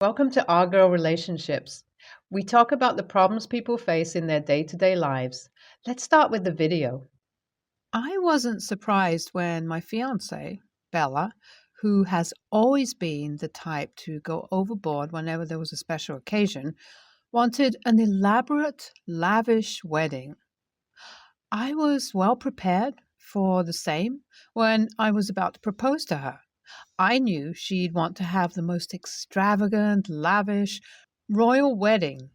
Welcome to Our Girl Relationships. We talk about the problems people face in their day to day lives. Let's start with the video. I wasn't surprised when my fiancé, Bella, who has always been the type to go overboard whenever there was a special occasion, wanted an elaborate, lavish wedding. I was well prepared for the same when I was about to propose to her. I knew she'd want to have the most extravagant, lavish, royal wedding.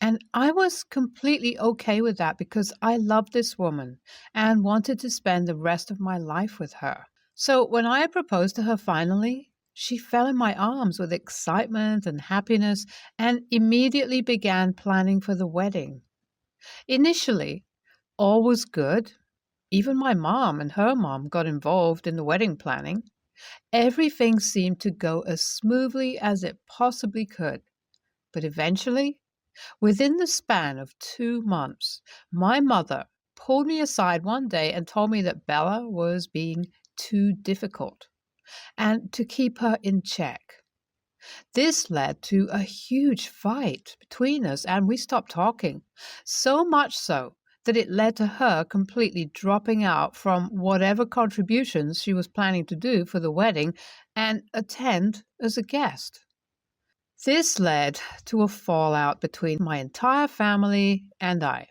And I was completely okay with that because I loved this woman and wanted to spend the rest of my life with her. So when I proposed to her finally, she fell in my arms with excitement and happiness and immediately began planning for the wedding. Initially, all was good. Even my mom and her mom got involved in the wedding planning. Everything seemed to go as smoothly as it possibly could. But eventually, within the span of 2 months, my mother pulled me aside one day and told me that Bella was being too difficult and to keep her in check. This led to a huge fight between us, and we stopped talking. So much so that it led to her completely dropping out from whatever contributions she was planning to do for the wedding and attend as a guest. This led to a fallout between my entire family and I.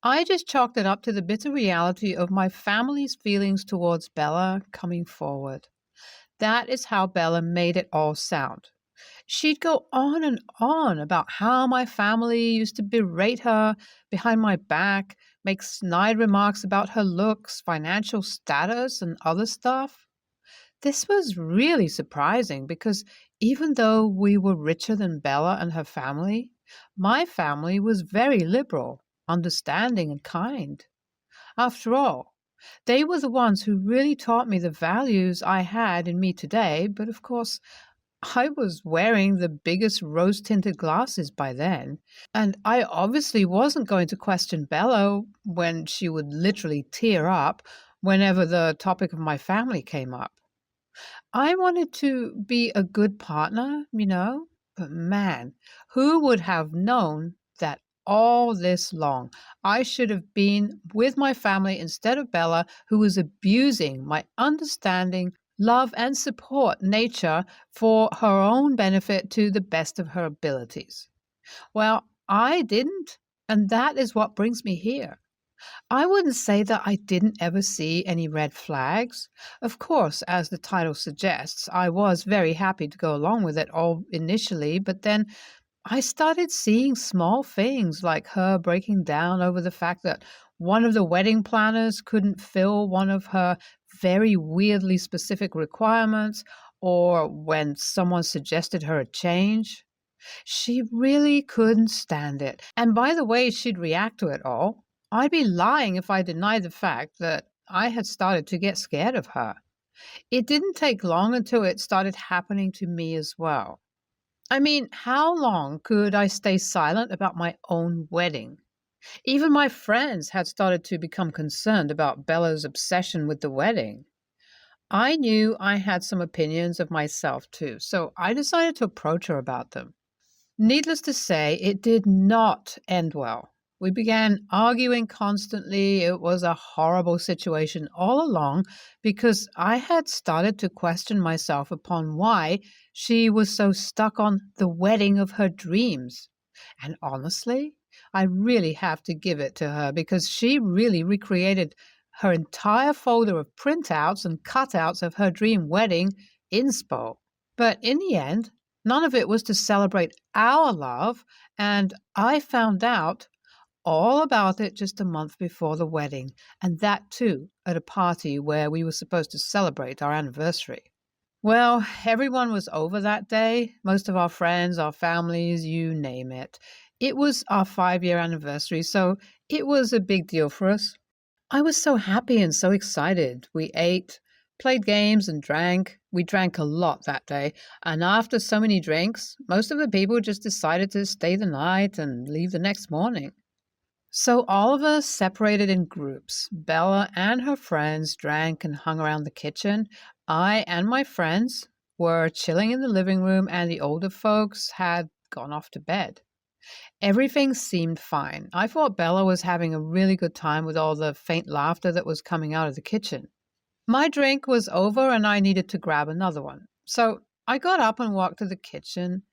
I just chalked it up to the bitter reality of my family's feelings towards Bella coming forward. That is how Bella made it all sound. She'd go on and on about how my family used to berate her behind my back, make snide remarks about her looks, financial status, and other stuff. This was really surprising because even though we were richer than Bella and her family, my family was very liberal, understanding, and kind. After all, they were the ones who really taught me the values I had in me today, but of course, I was wearing the biggest rose tinted glasses by then, and I obviously wasn't going to question Bella when she would literally tear up whenever the topic of my family came up. I wanted to be a good partner, but man, who would have known that all this long I should have been with my family instead of Bella, who was abusing my understanding, love, and support nature for her own benefit to the best of her abilities. Well, I didn't, and that is what brings me here. I wouldn't say that I didn't ever see any red flags. Of course, as the title suggests, I was very happy to go along with it all initially, but then I started seeing small things like her breaking down over the fact that one of the wedding planners couldn't fill one of her very weirdly specific requirements, or when someone suggested her a change. She really couldn't stand it. And by the way she'd react to it all, I'd be lying if I denied the fact that I had started to get scared of her. It didn't take long until it started happening to me as well. I mean, how long could I stay silent about my own wedding? Even my friends had started to become concerned about Bella's obsession with the wedding. I knew I had some opinions of myself too, so I decided to approach her about them. Needless to say, it did not end well. We began arguing constantly. It was a horrible situation all along because I had started to question myself upon why she was so stuck on the wedding of her dreams. And honestly, I really have to give it to her because she really recreated her entire folder of printouts and cutouts of her dream wedding inspo. But in the end, none of it was to celebrate our love, and I found out all about it just a month before the wedding, and that too at a party where we were supposed to celebrate our anniversary. Well, everyone was over that day, most of our friends, our families, you name it. It was our 5-year anniversary, so it was a big deal for us. I was so happy and so excited. We ate, played games, and drank. We drank a lot that day, and after so many drinks, most of the people just decided to stay the night and leave the next morning. So all of us separated in groups. Bella and her friends drank and hung around the kitchen. I and my friends, were chilling in the living room and the older folks had gone off to bed. Everything seemed fine. I thought Bella was having a really good time with all the faint laughter that was coming out of the kitchen. My drink was over and I needed to grab another one. So I got up and walked to the kitchen,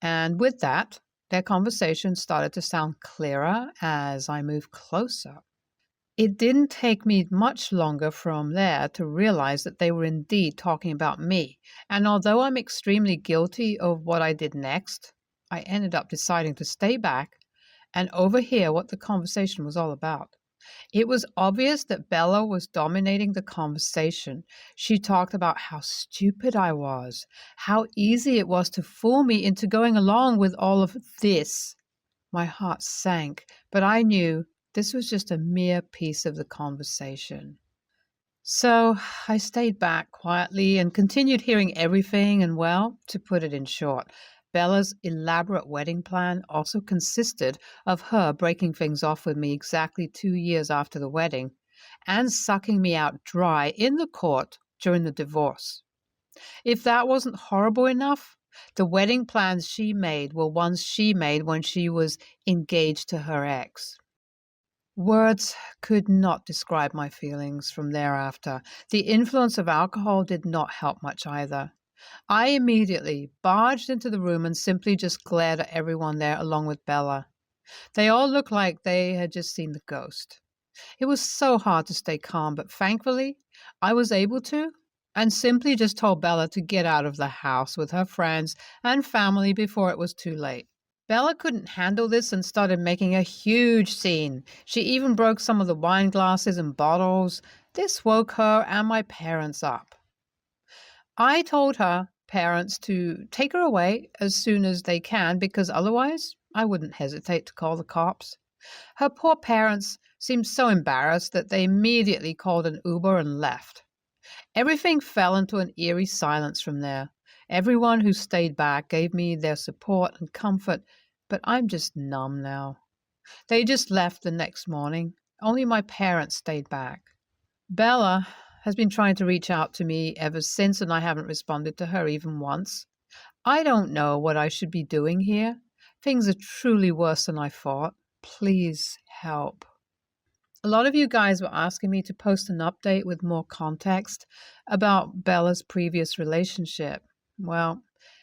and with that, their conversation started to sound clearer as I moved closer. It didn't take me much longer from there to realize that they were indeed talking about me, and although I'm extremely guilty of what I did next, I ended up deciding to stay back and overhear what the conversation was all about. It was obvious that Bella was dominating the conversation. She talked about how stupid I was, how easy it was to fool me into going along with all of this. My heart sank, but I knew this was just a mere piece of the conversation. So I stayed back quietly and continued hearing everything, and well, to put it in short, Bella's elaborate wedding plan also consisted of her breaking things off with me exactly 2 years after the wedding and sucking me out dry in the court during the divorce. If that wasn't horrible enough, the wedding plans she made were ones she made when she was engaged to her ex. Words could not describe my feelings from thereafter. The influence of alcohol did not help much either. I immediately barged into the room and simply just glared at everyone there along with Bella. They all looked like they had just seen the ghost. It was so hard to stay calm, but thankfully I was able to, and simply just told Bella to get out of the house with her friends and family before it was too late. Bella couldn't handle this and started making a huge scene. She even broke some of the wine glasses and bottles. This woke her and my parents up. I told her parents to take her away as soon as they can because otherwise I wouldn't hesitate to call the cops. Her poor parents seemed so embarrassed that they immediately called an Uber and left. Everything fell into an eerie silence from there. Everyone who stayed back gave me their support and comfort, but I'm just numb now. They just left the next morning. Only my parents stayed back. Bella has been trying to reach out to me ever since, and I haven't responded to her even once. I don't know what I should be doing here. Things are truly worse than I thought. Please help. A lot of you guys were asking me to post an update with more context about Bella's previous relationship. Well,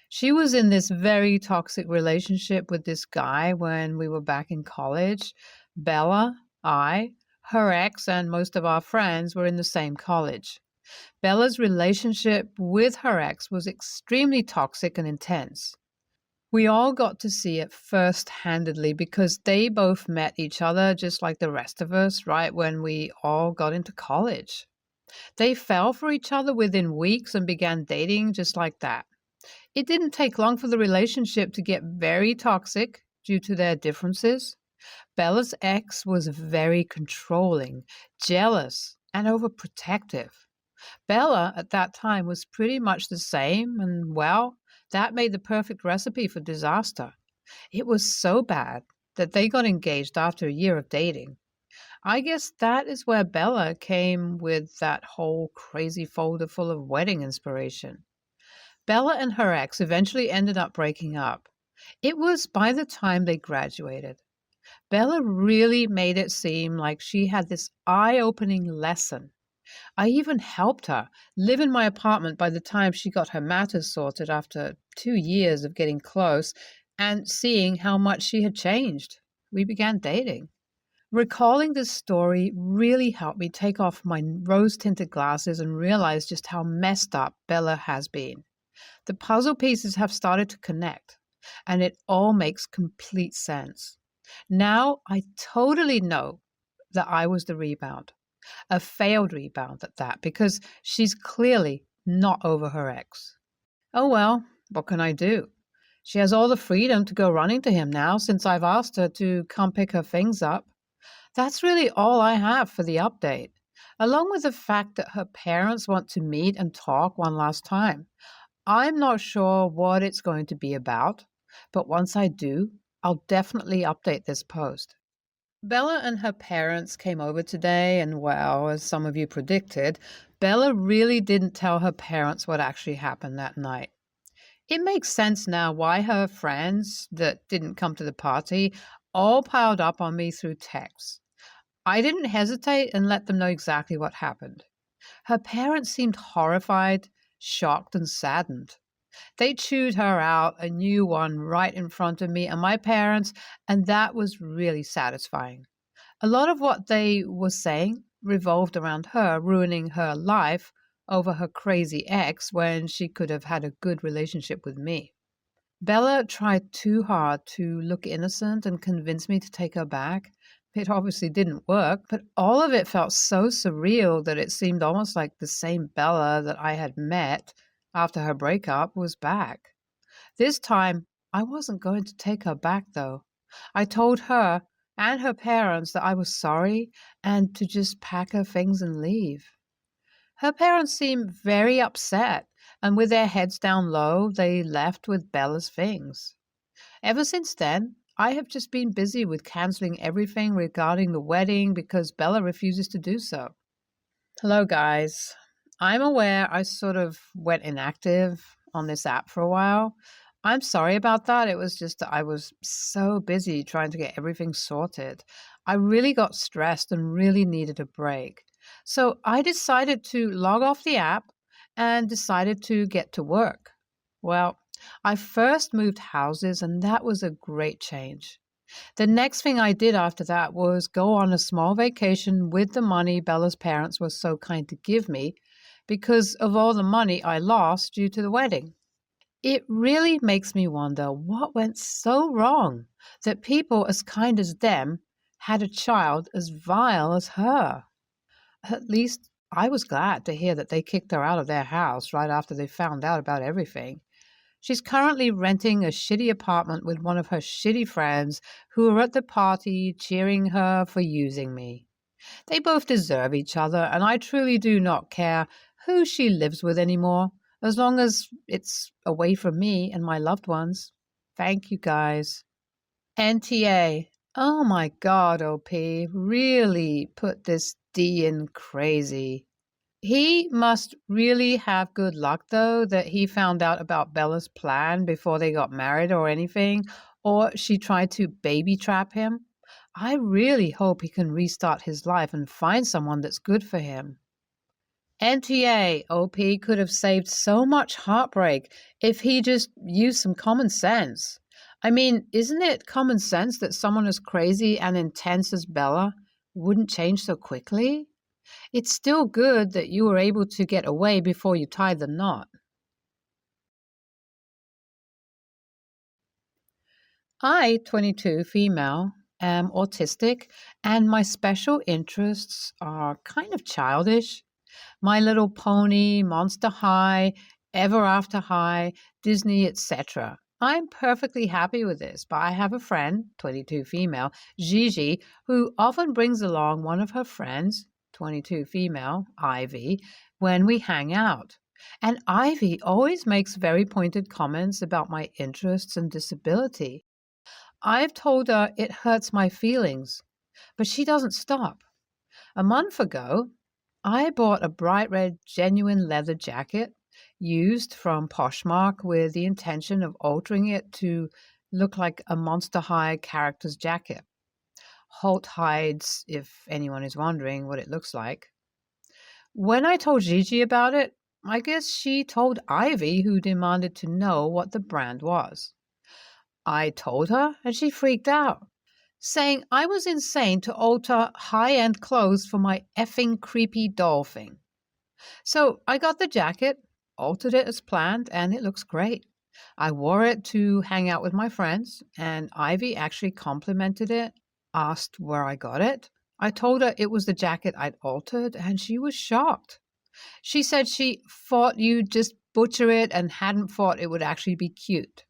she was in this very toxic relationship with this guy when we were back in college. Bella, I, her ex, and most of our friends were in the same college. Bella's relationship with her ex was extremely toxic and intense. We all got to see it first-handedly because they both met each other just like the rest of us right when we all got into college. They fell for each other within weeks and began dating just like that. It didn't take long for the relationship to get very toxic due to their differences. Bella's ex was very controlling, jealous, and overprotective. Bella at that time was pretty much the same, and well, that made the perfect recipe for disaster. It was so bad that they got engaged after a year of dating. I guess that is where Bella came with that whole crazy folder full of wedding inspiration. Bella and her ex eventually ended up breaking up. It was by the time they graduated. Bella really made it seem like she had this eye-opening lesson. I even helped her live in my apartment by the time she got her matters sorted after 2 years of getting close and seeing how much she had changed. We began dating. Recalling this story really helped me take off my rose-tinted glasses and realize just how messed up Bella has been. The puzzle pieces have started to connect, and it all makes complete sense. Now I totally know that I was the rebound. A failed rebound at that, because she's clearly not over her ex. Oh well, what can I do? She has all the freedom to go running to him now since I've asked her to come pick her things up. That's really all I have for the update, along with the fact that her parents want to meet and talk one last time. I'm not sure what it's going to be about, but once I do, I'll definitely update this post. Bella and her parents came over today, and well, as some of you predicted, Bella really didn't tell her parents what actually happened that night. It makes sense now why her friends that didn't come to the party all piled up on me through text. I didn't hesitate and let them know exactly what happened. Her parents seemed horrified, shocked, and saddened. They chewed her out a new one right in front of me and my parents, and that was really satisfying. A lot of what they were saying revolved around her ruining her life over her crazy ex when she could have had a good relationship with me. Bella tried too hard to look innocent and convince me to take her back. It obviously didn't work, but all of it felt so surreal that it seemed almost like the same Bella that I had met after her breakup was back. This time, I wasn't going to take her back, though. I told her and her parents that I was sorry and to just pack her things and leave. Her parents seemed very upset, and with their heads down low, they left with Bella's things. Ever since then, I have just been busy with canceling everything regarding the wedding because Bella refuses to do so. Hello, guys. I'm aware I sort of went inactive on this app for a while. I'm sorry about that. It was just that I was so busy trying to get everything sorted. I really got stressed and really needed a break. So I decided to log off the app and decided to get to work. Well, I first moved houses, and that was a great change. The next thing I did after that was go on a small vacation with the money Bella's parents were so kind to give me because of all the money I lost due to the wedding. It really makes me wonder what went so wrong that people as kind as them had a child as vile as her. At least I was glad to hear that they kicked her out of their house right after they found out about everything. She's currently renting a shitty apartment with one of her shitty friends who are at the party cheering her for using me. They both deserve each other, and I truly do not care who she lives with anymore, as long as it's away from me and my loved ones. Thank you, guys. NTA. Oh my God, OP. Really put this D in crazy. He must really have good luck, though, that he found out about Bella's plan before they got married or anything, or she tried to baby trap him. I really hope he can restart his life and find someone that's good for him. NTA, OP could have saved so much heartbreak if he just used some common sense. I mean, isn't it common sense that someone as crazy and intense as Bella wouldn't change so quickly? It's still good that you were able to get away before you tied the knot. I, 22, female, am autistic, and my special interests are kind of childish. My Little Pony, Monster High, Ever After High, Disney, etc. I'm perfectly happy with this, but I have a friend, 22 female, Gigi, who often brings along one of her friends, 22 female, Ivy, when we hang out. And Ivy always makes very pointed comments about my interests and disability. I've told her it hurts my feelings, but she doesn't stop. A month ago, I bought a bright red genuine leather jacket used from Poshmark with the intention of altering it to look like a Monster High character's jacket. Holt hides, if anyone is wondering what it looks like. When I told Gigi about it, I guess she told Ivy, who demanded to know what the brand was. I told her, and she freaked out, saying I was insane to alter high-end clothes for my effing creepy doll thing. So I got the jacket, altered it as planned, and it looks great. I wore it to hang out with my friends, and Ivy actually complimented it, asked where I got it. I told her it was the jacket I'd altered, and she was shocked. She said she thought you'd just butcher it and hadn't thought it would actually be cute.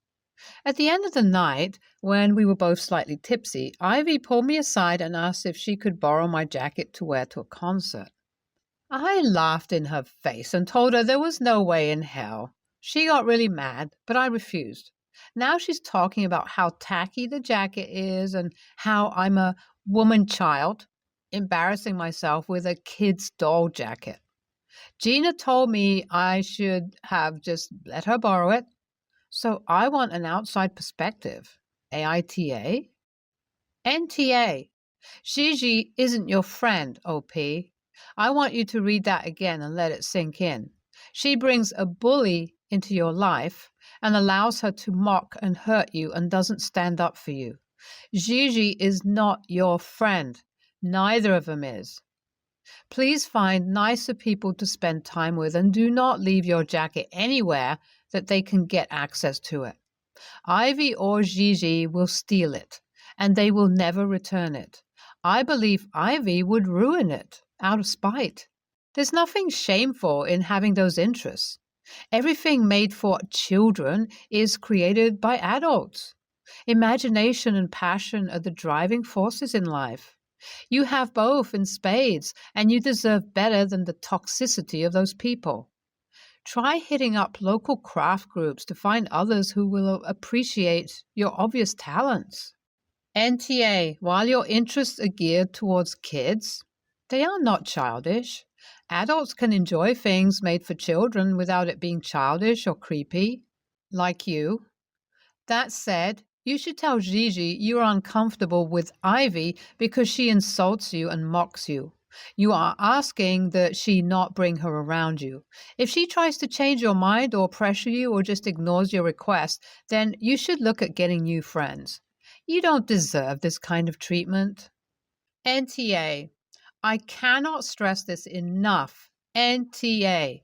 At the end of the night, when we were both slightly tipsy, Ivy pulled me aside and asked if she could borrow my jacket to wear to a concert. I laughed in her face and told her there was no way in hell. She got really mad, but I refused. Now she's talking about how tacky the jacket is and how I'm a woman child, embarrassing myself with a kid's doll jacket. Gina told me I should have just let her borrow it. So I want an outside perspective. AITA? NTA. Gigi isn't your friend, OP. I want you to read that again and let it sink in. She brings a bully into your life and allows her to mock and hurt you and doesn't stand up for you. Gigi is not your friend. Neither of them is. Please find nicer people to spend time with and do not leave your jacket anywhere that they can get access to it. Ivy or Gigi will steal it, and they will never return it. I believe Ivy would ruin it out of spite. There's nothing shameful in having those interests. Everything made for children is created by adults. Imagination and passion are the driving forces in life. You have both in spades, and you deserve better than the toxicity of those people. Try hitting up local craft groups to find others who will appreciate your obvious talents. NTA, while your interests are geared towards kids, they are not childish. Adults can enjoy things made for children without it being childish or creepy, like you. That said, you should tell Gigi you are uncomfortable with Ivy because she insults you and mocks you. You are asking that she not bring her around you. If she tries to change your mind or pressure you or just ignores your request, then you should look at getting new friends. You don't deserve this kind of treatment. NTA. I cannot stress this enough. NTA.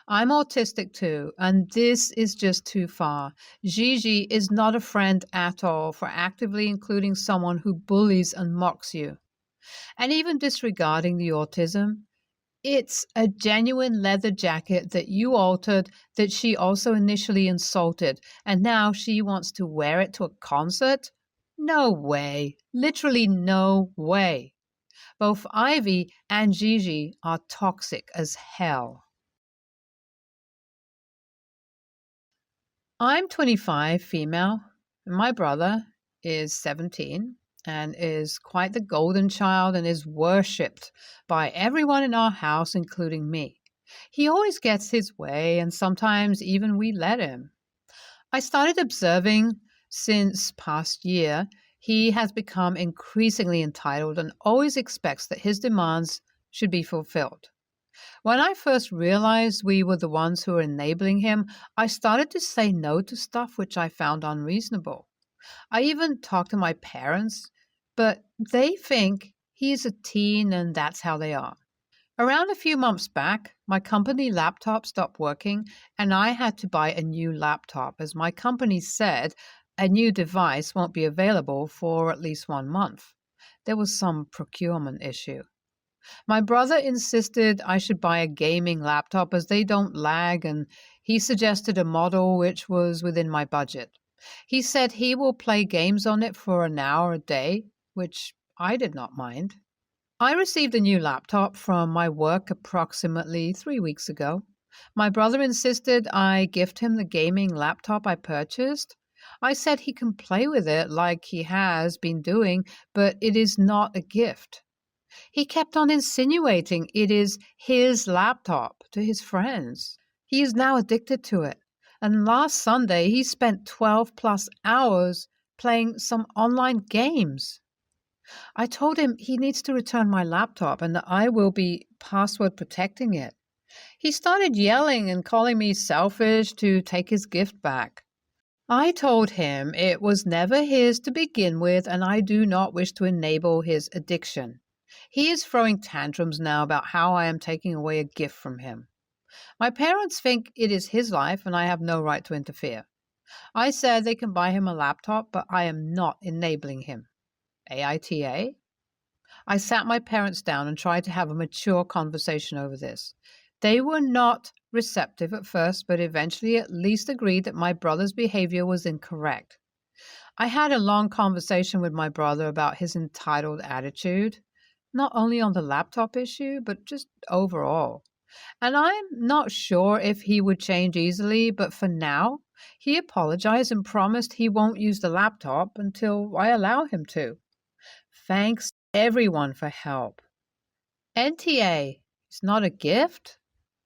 I'm autistic too, and this is just too far. Gigi is not a friend at all for actively including someone who bullies and mocks you. And even disregarding the autism, it's a genuine leather jacket that you altered that she also initially insulted, and now she wants to wear it to a concert? No way. Literally no way. Both Ivy and Gigi are toxic as hell. I'm 25, female. My brother is 17 and is quite the golden child and is worshipped by everyone in our house, including me. He always gets his way, and sometimes even we let him. I started observing since past year, he has become increasingly entitled and always expects that his demands should be fulfilled. When I first realized we were the ones who were enabling him, I started to say no to stuff which I found unreasonable. I even talked to my parents, but they think he's a teen and that's how they are. Around a few months back, my company laptop stopped working and I had to buy a new laptop as my company said a new device won't be available for at least 1 month. There was some procurement issue. My brother insisted I should buy a gaming laptop as they don't lag, and he suggested a model which was within my budget. He said he will play games on it for an hour a day, which I did not mind. I received a new laptop from my work approximately 3 weeks ago. My brother insisted I gift him the gaming laptop I purchased. I said he can play with it like he has been doing, but it is not a gift. He kept on insinuating it is his laptop to his friends. He is now addicted to it. And last Sunday, he spent 12 plus hours playing some online games. I told him he needs to return my laptop and that I will be password protecting it. He started yelling and calling me selfish to take his gift back. I told him it was never his to begin with and I do not wish to enable his addiction. He is throwing tantrums now about how I am taking away a gift from him. My parents think it is his life and I have no right to interfere. I said they can buy him a laptop, but I am not enabling him. AITA? I sat my parents down and tried to have a mature conversation over this. They were not receptive at first, but eventually at least agreed that my brother's behavior was incorrect. I had a long conversation with my brother about his entitled attitude, not only on the laptop issue, but just overall. And I'm not sure if he would change easily, but for now, he apologized and promised he won't use the laptop until I allow him to. Thanks everyone for help. NTA is not a gift.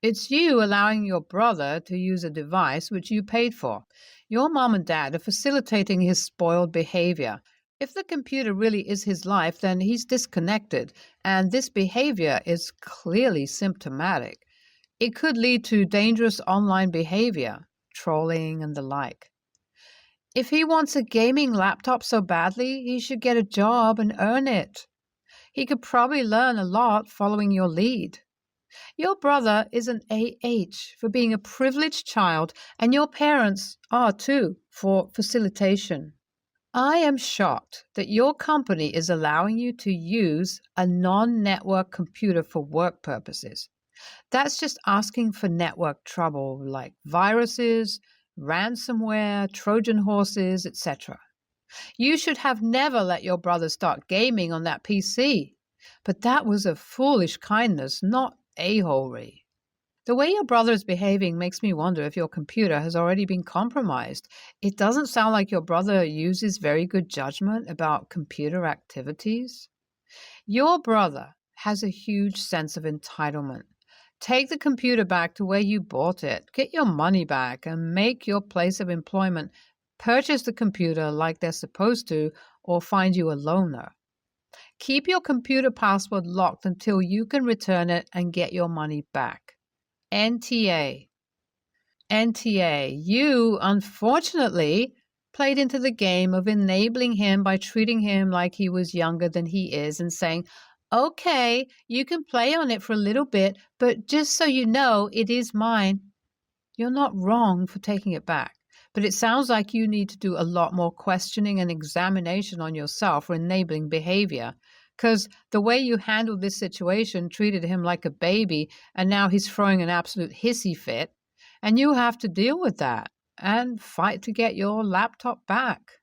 It's you allowing your brother to use a device which you paid for. Your mom and dad are facilitating his spoiled behavior. If the computer really is his life, then he's disconnected, and this behavior is clearly symptomatic. It could lead to dangerous online behavior, trolling, and the like. If he wants a gaming laptop so badly, he should get a job and earn it. He could probably learn a lot following your lead. Your brother is an AH for being a privileged child, and your parents are too for facilitation. I am shocked that your company is allowing you to use a non-network computer for work purposes. That's just asking for network trouble like viruses, ransomware, Trojan horses, etc. You should have never let your brother start gaming on that PC. But that was a foolish kindness, not a-holery. The way your brother is behaving makes me wonder if your computer has already been compromised. It doesn't sound like your brother uses very good judgment about computer activities. Your brother has a huge sense of entitlement. Take the computer back to where you bought it, get your money back, and make your place of employment purchase the computer like they're supposed to, or find you a loaner. Keep your computer password locked until you can return it and get your money back. NTA. NTA, you, unfortunately, played into the game of enabling him by treating him like he was younger than he is and saying, okay, you can play on it for a little bit, but just so you know, it is mine. You're not wrong for taking it back, but it sounds like you need to do a lot more questioning and examination on yourself for enabling behavior, because the way you handled this situation treated him like a baby, and now he's throwing an absolute hissy fit, and you have to deal with that and fight to get your laptop back.